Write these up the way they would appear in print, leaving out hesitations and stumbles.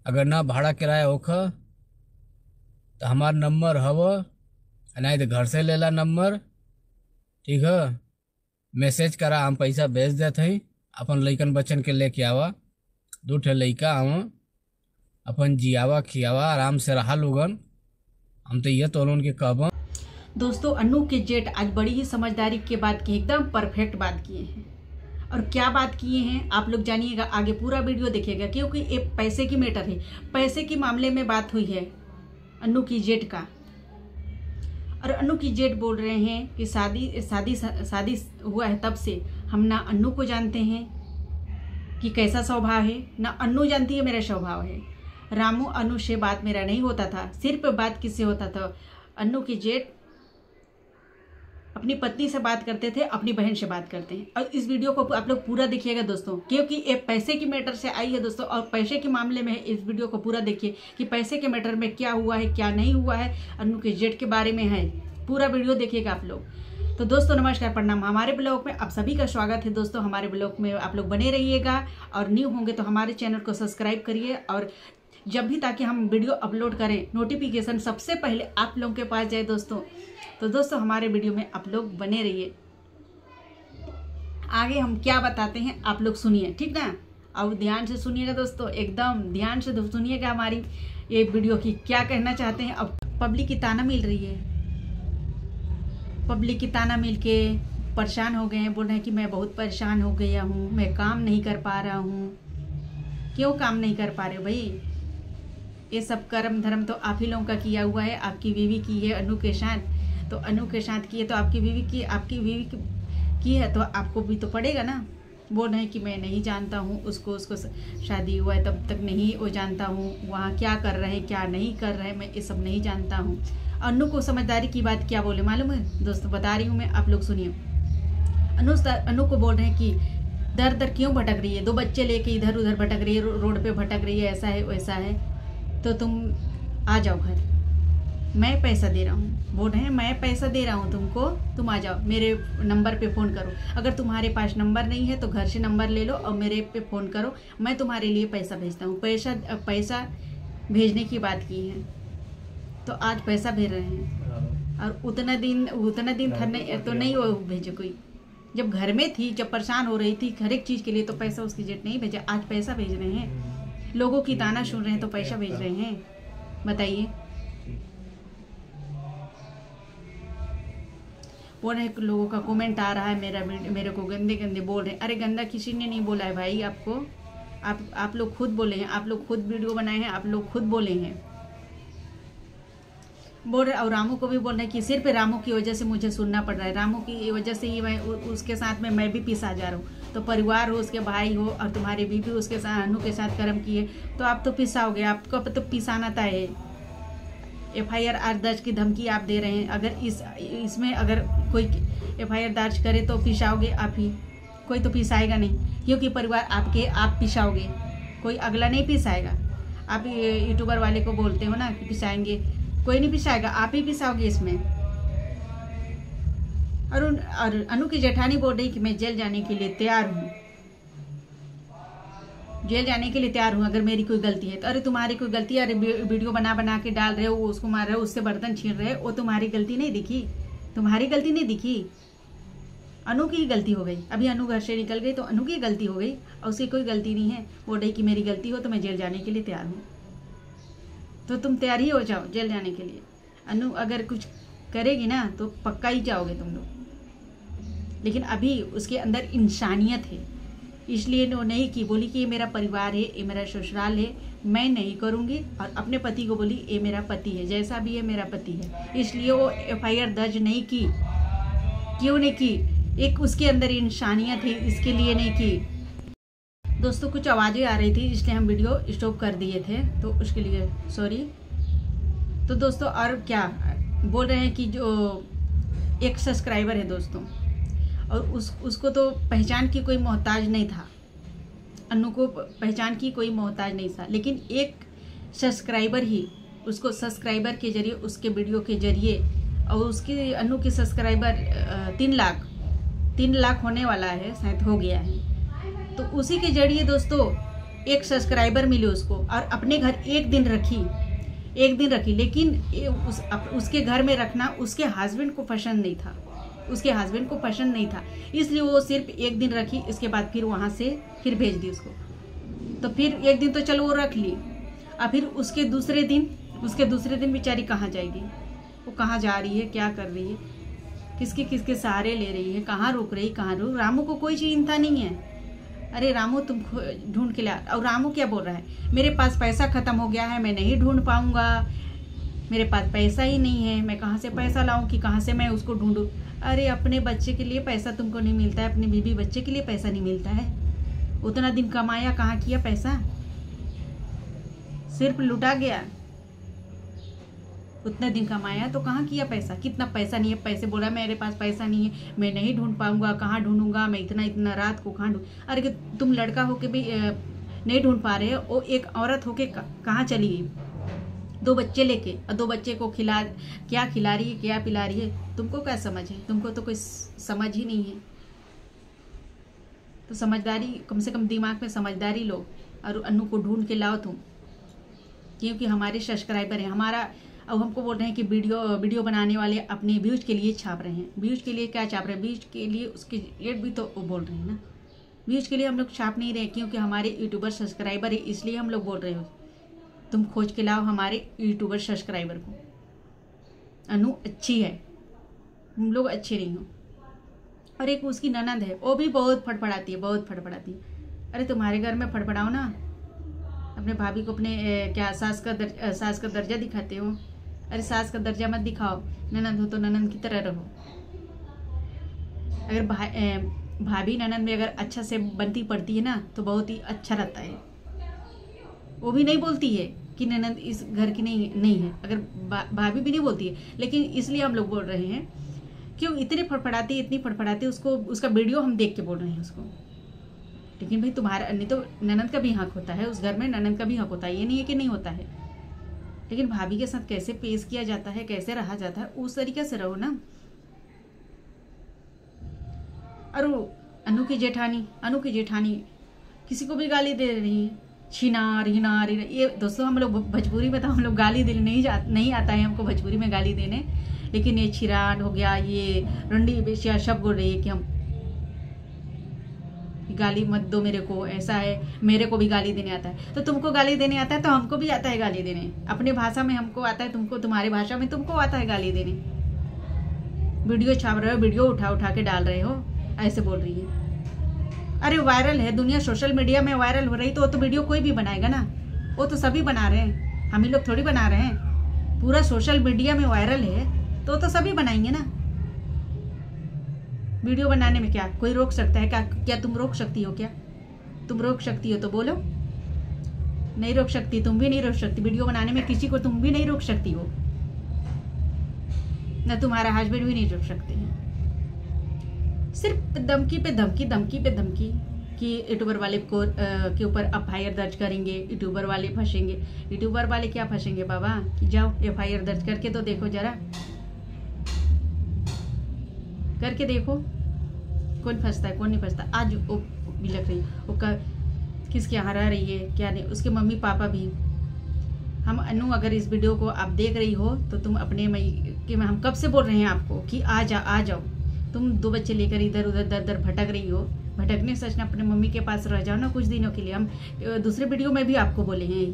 अगर ना भाड़ा किराया होख तो हमार नंबर हव, नहीं तो घर से लेला नंबर। ठीक है, मैसेज करा, हम पैसा भेज देते हैं। अपन लइकन बच्चन के लेके आवा, 2 ठे लइका आवा, अपन जियावा खियावा, आराम से रहा लोगन। हम तो ये तो लोगन के कहब। दोस्तों, अनु के जेठ आज बड़ी ही समझदारी के बात की, एकदम परफेक्ट बात किए हैं। और क्या बात किए हैं आप लोग जानिएगा, आगे पूरा वीडियो देखिएगा, क्योंकि ये पैसे की मैटर है। पैसे के मामले में बात हुई है अनु की जेठ का। और अनु की जेठ बोल रहे हैं कि शादी हुआ है तब से हम ना अनु को जानते हैं कि कैसा स्वभाव है, ना अनु जानती है मेरा स्वभाव है। रामू अनु से बात मेरा नहीं होता था, सिर्फ बात किससे होता था, अनु की जेठ अपनी पत्नी से बात करते थे, अपनी बहन से बात करते हैं। और इस वीडियो को आप लोग पूरा देखिएगा दोस्तों, क्योंकि ये पैसे की मैटर से आई है दोस्तों, और पैसे के मामले में है। इस वीडियो को पूरा देखिए कि पैसे के मैटर में क्या हुआ है क्या नहीं हुआ है, अनु के जेठ के बारे में है। पूरा वीडियो देखिएगा आप लोग। तो दोस्तों नमस्कार, प्रणाम। हमारे ब्लॉग में आप सभी का स्वागत है दोस्तों। हमारे ब्लॉग में आप लोग बने रहिएगा, और न्यू होंगे तो हमारे चैनल को सब्सक्राइब करिए, और जब भी ताकि हम वीडियो अपलोड करें नोटिफिकेशन सबसे पहले आप लोगों के पास जाए दोस्तों। तो दोस्तों हमारे वीडियो में आप लोग बने रहिए। आगे हम क्या बताते हैं आप लोग सुनिए, ठीक ना। और ध्यान से सुनिएगा दोस्तों, एकदम ध्यान से सुनिएगा हमारी ये वीडियो की क्या कहना चाहते हैं। अब पब्लिक की ताना मिल रही है, पब्लिक की ताना मिल के परेशान हो गए हैं, बोल रहे हैं कि मैं बहुत परेशान हो गया हूँ, मैं काम नहीं कर पा रहा हूँ। क्यों काम नहीं कर पा रहे भाई? ये सब कर्म धर्म तो आप ही लोगों का किया हुआ है। आपकी बीवी की है अनु के साथ, तो अनु के साथ की है तो आपकी बीवी की है तो आपको भी तो पड़ेगा ना। बोल रहे हैं कि मैं नहीं जानता हूँ उसको शादी हुआ है तब तक नहीं वो जानता हूँ, वहाँ क्या कर रहे हैं क्या नहीं कर रहे हैं मैं ये सब नहीं जानता हूँ। अनु को समझदारी की बात क्या बोले मालूम है दोस्तों, बता रही हूँ मैं, आप लोग सुनिए। अनु को बोल रहे हैं कि दर दर क्यों भटक रही है, 2 बच्चे लेके इधर उधर भटक रही है, रोड पे भटक रही है, ऐसा है वैसा है, तो तुम आ जाओ घर, मैं पैसा दे रहा हूँ। बोल रहे हैं मैं पैसा दे रहा हूँ तुमको, तुम आ जाओ, मेरे नंबर पे फ़ोन करो। अगर तुम्हारे पास नंबर नहीं है तो घर से नंबर ले लो और मेरे पे फ़ोन करो, मैं तुम्हारे लिए पैसा भेजता हूँ। पैसा भेजने की बात की है, तो आज पैसा भेज रहे हैं। और उतना दिन था नहीं तो नहीं वो भेजे कोई, जब घर में थी, जब परेशान हो रही थी हर एक चीज़ के लिए, तो पैसा उसकी जेट नहीं भेजा, आज पैसा भेज रहे हैं। लोगों की ताना सुन रहे हैं तो पैसा भेज रहे हैं, बताइए। बोल रहे लोगों का कमेंट आ रहा है, मेरे को गंदे गंदे बोल रहे हैं। अरे गंदा किसी ने नहीं बोला है भाई आपको, आप लोग खुद बोले हैं, आप लोग खुद वीडियो बनाए हैं, आप लोग खुद बोले हैं। बोल रहे, और रामू को भी बोल रहे हैं कि सिर्फ रामू की वजह से मुझे सुनना पड़ रहा है, रामू की वजह से ही मैं उसके साथ में मैं भी पिसा जा रहा हूँ। तो परिवार हो, उसके भाई हो, और तुम्हारी बीवी उसके साथ अनु के साथ कर्म किए, तो आप तो पिसाओगे, आपको तो पिसाना तय है। FIR दर्ज की धमकी आप दे रहे हैं। अगर इसमें अगर कोई FIR दर्ज करे तो पिसाओगे आप ही, कोई तो पिसाएगा नहीं, क्योंकि परिवार आपके, आप पिसाओगे, कोई अगला नहीं पिसाएगा। आप यूट्यूबर वाले को बोलते हो ना कि पिसाएंगे, कोई नहीं पिसाएगा, आप ही पिसाओगे इसमें। और अनु की जेठानी बोल रही कि मैं जेल जाने के लिए तैयार हूँ, जेल जाने के लिए तैयार हूँ अगर मेरी कोई गलती है तो। अरे तुम्हारी कोई गलती है? अरे वीडियो बना के डाल रहे हो, उसको मार रहे हो, उससे बर्तन छीन रहे हो, वो तुम्हारी गलती नहीं दिखी? तुम्हारी गलती नहीं दिखी, अनु की ही गलती हो गई। अभी अनु घर से निकल गई तो अनु की गलती हो गई, और उसकी कोई गलती नहीं है। बोल रही कि मेरी गलती हो तो मैं जेल जाने के लिए तैयार हूँ, तो तुम तैयार ही हो जाओ जेल जाने के लिए। अनु अगर कुछ करेगी ना तो पक्का ही जाओगे तुम लोग, लेकिन अभी उसके अंदर इंसानियत है, इसलिए वो नहीं की, बोली कि ये मेरा परिवार है, ये मेरा ससुराल है, मैं नहीं करूँगी। और अपने पति को बोली ये मेरा पति है, जैसा भी है मेरा पति है, इसलिए वो FIR दर्ज नहीं की। क्यों नहीं की? एक उसके अंदर इंसानियत है, इसके लिए नहीं की। दोस्तों कुछ आवाज़ें आ रही थी इसलिए हम वीडियो स्टॉप कर दिए थे, तो उसके लिए सॉरी। तो दोस्तों और क्या बोल रहे हैं कि जो एक सब्सक्राइबर है दोस्तों, और उसको तो पहचान की कोई मोहताज नहीं था, अनु को पहचान की कोई मोहताज नहीं था, लेकिन एक सब्सक्राइबर ही उसको, सब्सक्राइबर के जरिए, उसके वीडियो के जरिए, और उसकी अनु की सब्सक्राइबर 3 लाख होने वाला है, शायद हो गया है, तो उसी के जरिए दोस्तों 1 सब्सक्राइबर मिले उसको, और अपने घर एक दिन रखी, लेकिन उसके घर में रखना उसके हस्बैंड को पसंद नहीं था, इसलिए वो सिर्फ 1 दिन रखी। इसके बाद फिर वहाँ से फिर भेज दी उसको। तो फिर 1 दिन तो चलो वो रख ली, और फिर उसके दूसरे दिन बेचारी कहाँ जाएगी, वो कहाँ जा रही है, क्या कर रही है, किसके सहारे ले रही है, कहाँ रुक रही, रामू को कोई चिंता नहीं है। अरे रामू तुम ढूंढ के ला। और रामू क्या बोल रहा है, मेरे पास पैसा खत्म हो गया है, मैं नहीं ढूंढ पाऊंगा, मेरे पास पैसा ही नहीं है, मैं कहाँ से पैसा लाऊं कि कहाँ से मैं उसको ढूंढूं। अरे अपने बच्चे के लिए पैसा तुमको नहीं मिलता है, अपने बीवी बच्चे के लिए पैसा नहीं मिलता है। उतना दिन कमाया, कहाँ किया पैसा, सिर्फ लुटा गया। उतना दिन कमाया तो कहाँ किया पैसा, कितना पैसा नहीं है, पैसे बोला मेरे पास पैसा नहीं है, मैं नहीं ढूंढ पाऊंगा, कहाँ ढूंढूंगा मैं, इतना रात को कहाँ ढूंढ। अरे कि तुम लड़का होके भी नहीं ढूंढ पा रहे हो, वो एक औरत होके कहाँ चली गई 2 बच्चे लेके, और 2 बच्चे को क्या खिला रही है, क्या पिला रही है, तुमको क्या समझ है, तुमको तो कोई समझ ही नहीं है। तो समझदारी, कम से कम दिमाग में समझदारी लो, और अनु को ढूंढ के लाओ तुम, क्योंकि हमारे सब्सक्राइबर हैं। हमारा अब हमको बोल रहे हैं कि वीडियो बनाने वाले अपने व्यूज के लिए छाप रहे हैं। व्यूज के लिए क्या छाप रहे हैं, व्यूज के लिए उसके रेट भी तो वो बोल रहे हैं ना। व्यूज के लिए हम लोग छाप नहीं रहे, क्योंकि हमारे यूट्यूबर सब्सक्राइबर है, इसलिए हम लोग बोल रहे हो। तुम खोज के लाओ हमारे यूट्यूबर सब्सक्राइबर को। अनु अच्छी है, हम लोग अच्छे नहीं हो। और एक उसकी ननद है, वो भी बहुत फड़फड़ाती है। अरे तुम्हारे घर में फड़फड़ाओ ना, अपने भाभी को अपने क्या सास का दर्जा दिखाते हो। अरे सास का दर्जा मत दिखाओ, ननद हो तो ननद की तरह रहो। अगर भाभी ननद में अगर अच्छा से बनती पड़ती है ना, तो बहुत ही अच्छा रहता है। वो भी नहीं बोलती है कि ननद इस घर की नहीं है, अगर भाभी भी नहीं बोलती है, लेकिन इसलिए हम लोग बोल रहे हैं क्यों इतनी फड़फड़ाती उसको, उसका वीडियो हम देख के बोल रहे हैं उसको। लेकिन भाई तुम्हारा नहीं तो ननद का भी हक होता है, उस घर में ननद का भी हक होता है, ये नहीं है कि नहीं होता है। लेकिन भाभी के साथ कैसे पेश किया जाता है, कैसे रहा जाता है, उस तरीके से रहो ना। और अनु की जेठानी किसी को भी गाली दे रही है, छिनार हिनार। ये दोस्तों हम लोग भोजपुरी में तो हम लोग गाली देने नहीं आता है हमको भोजपुरी में गाली देने, लेकिन ये छिरान हो गया, ये रंडी बेशिया सब बोल रही है कि हम गाली मत दो मेरे को, ऐसा है। मेरे को भी गाली देने आता है, तो तुमको गाली देने आता है तो हमको भी आता है गाली देने। अपने भाषा में हमको आता है, तुमको तुम्हारी भाषा में तुमको आता है गाली देने। वीडियो छाप रहे हो, वीडियो उठा के डाल रहे हो, ऐसे बोल रही है। अरे वायरल है दुनिया, सोशल मीडिया में वायरल हो रही, तो वो तो वीडियो कोई भी बनाएगा ना, वो तो सभी बना रहे हैं, हम ही लोग थोड़ी बना रहे हैं। पूरा सोशल मीडिया में वायरल है तो सभी बनाएंगे ना। वीडियो बनाने में क्या कोई रोक सकता है क्या तुम रोक सकती हो क्या? तुम रोक सकती हो तो बोलो। नहीं रोक सकती, तुम भी नहीं रोक सकती वीडियो बनाने में, किसी को तुम भी नहीं रोक सकती हो ना, तुम्हारा हस्बैंड भी नहीं रोक सकते हैं। सिर्फ धमकी पे धमकी कि यूट्यूबर वाले को के ऊपर एफआईआर दर्ज करेंगे, यूट्यूबर वाले फंसेंगे। यूट्यूबर वाले क्या फंसेंगे बाबा, कि जाओ एफआईआर दर्ज करके तो देखो, जरा करके देखो कौन फंसता है कौन नहीं फंसता। आज वो बिलख रही है, वो किसके यहाँ रह रही है क्या नहीं, उसके मम्मी पापा भी। हम अनु अगर इस वीडियो को आप देख रही हो तो तुम अपने कि हम कब से बोल रहे हैं आपको कि आ जाओ। तुम 2 बच्चे लेकर इधर उधर दर दर भटक रही हो, भटकने सच ना अपने मम्मी के पास रह जाओ ना कुछ दिनों के लिए। हम दूसरे वीडियो में भी आपको बोले हैं,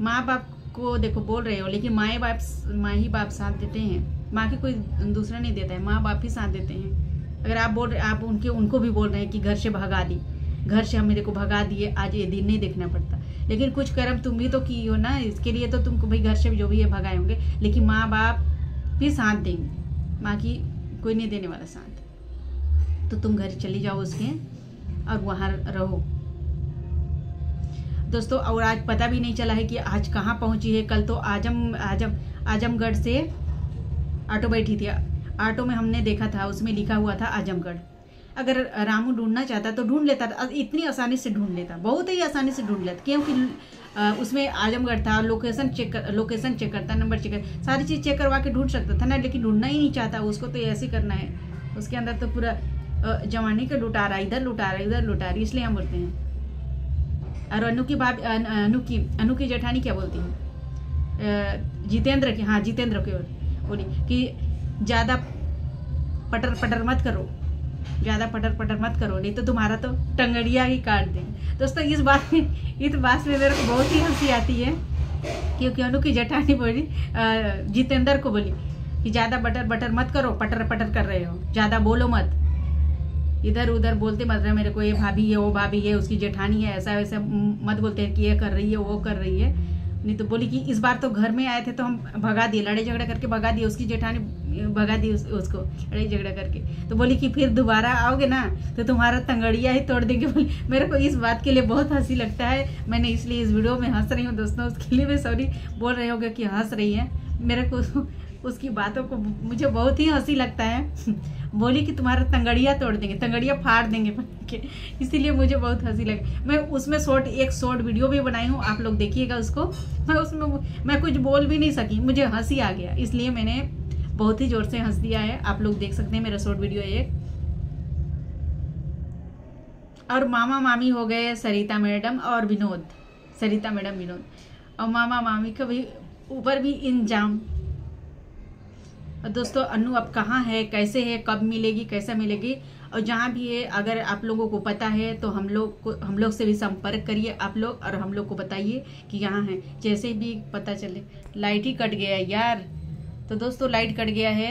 माँ बाप को देखो बोल रहे हो, लेकिन माँ ही बाप साथ देते हैं, माँ की कोई दूसरा नहीं देता है, माँ बाप ही साथ देते हैं। अगर आप बोल रहे, आप उनको भी बोल रहे हैं कि घर से भगा दी, घर से हम मेरे को भगा दिए, आज ये दिन नहीं देखना पड़ता। लेकिन कुछ कर्म तुम भी तो की हो ना, इसके लिए तो तुमको भाई घर से जो भी है भगाए होंगे, लेकिन माँ बाप भी साथ देंगे, माँ की कोई नहीं देने वाला साथ। तो तुम घर चली जाओ उसके और वहाँ रहो दोस्तों। और आज पता भी नहीं चला है कि आज कहाँ पहुँची है। कल तो आजमगढ़ से ऑटो बैठी थी, ऑटो में हमने देखा था उसमें लिखा हुआ था आजमगढ़। अगर रामू ढूंढना चाहता तो ढूंढ लेता, इतनी आसानी से ढूंढ लेता, बहुत ही आसानी से ढूंढ लेता, क्योंकि उसमें आजमगढ़ था, लोकेशन चेक करता, नंबर चेक कर, सारी चीज़ चेक करवा के ढूंढ सकता था ना, लेकिन ढूंढना ही नहीं चाहता। उसको तो ऐसे करना है, उसके अंदर तो पूरा जवानी का लुटारा, इधर लुटारा, इसलिए हम बोलते हैं और अनु की भाभी अनु की जेठानी क्या बोलती है, जितेंद्र की, हाँ जितेंद्र की बोली कि ज़्यादा पटर पटर मत करो, ज़्यादा पटर पटर मत करो, नहीं तो तुम्हारा तो टंगड़िया ही काट देंगे। दोस्तों इस बात में मेरे को बहुत ही हंसी आती है, क्योंकि अनु की जेठानी बोली जितेंद्र को बोली कि ज़्यादा बटर बटर मत करो, पटर पटर कर रहे हो, ज़्यादा बोलो मत, इधर उधर बोलते मत रहे मेरे को, ये भाभी है वो भाभी है उसकी जेठानी है, ऐसा वैसा मत बोलते हैं कि ये कर रही है वो कर रही है। नहीं तो बोली कि इस बार तो घर में आए थे तो हम भगा दिए, लड़ाई झगड़ा करके भगा दिए, उसकी जेठानी भगा दी उसको लड़ाई झगड़ा करके। तो बोली कि फिर दोबारा आओगे ना तो तुम्हारा तंगड़िया ही तोड़ देंगे। बोली मेरे को इस बात के लिए बहुत हंसी लगता है, मैंने इसलिए इस वीडियो में हंस रही हूँ दोस्तों, उसके लिए मैं सॉरी बोल रहे होगे कि हंस रही है, मेरे को उसकी बातों को मुझे बहुत ही हंसी लगता है। बोली कि तुम्हारा तंगड़िया तोड़ देंगे, तंगड़िया फाड़ देंगे, इसीलिए मुझे बहुत हंसी लगी। मैं उसमें एक शॉर्ट वीडियो भी बनाई हूँ, आप लोग देखिएगा उसको। मैं उसमें मैं कुछ बोल भी नहीं सकी, मुझे हंसी आ गया, इसलिए मैंने बहुत ही जोर से हंस दिया है। आप लोग देख सकते हैं मेरा शॉर्ट वीडियो एक। और मामा मामी हो गए सरिता मैडम और विनोद, सरिता मैडम विनोद, और मामा मामी का भी ऊपर भी इंजाम। और दोस्तों अनु अब कहाँ है, कैसे है, कब मिलेगी, कैसा मिलेगी, और जहाँ भी है अगर आप लोगों को पता है तो हम लोग से भी संपर्क करिए आप लोग, और हम लोग को बताइए कि यहाँ है, जैसे भी पता चले। लाइट ही कट गया है यार, तो दोस्तों लाइट कट गया है।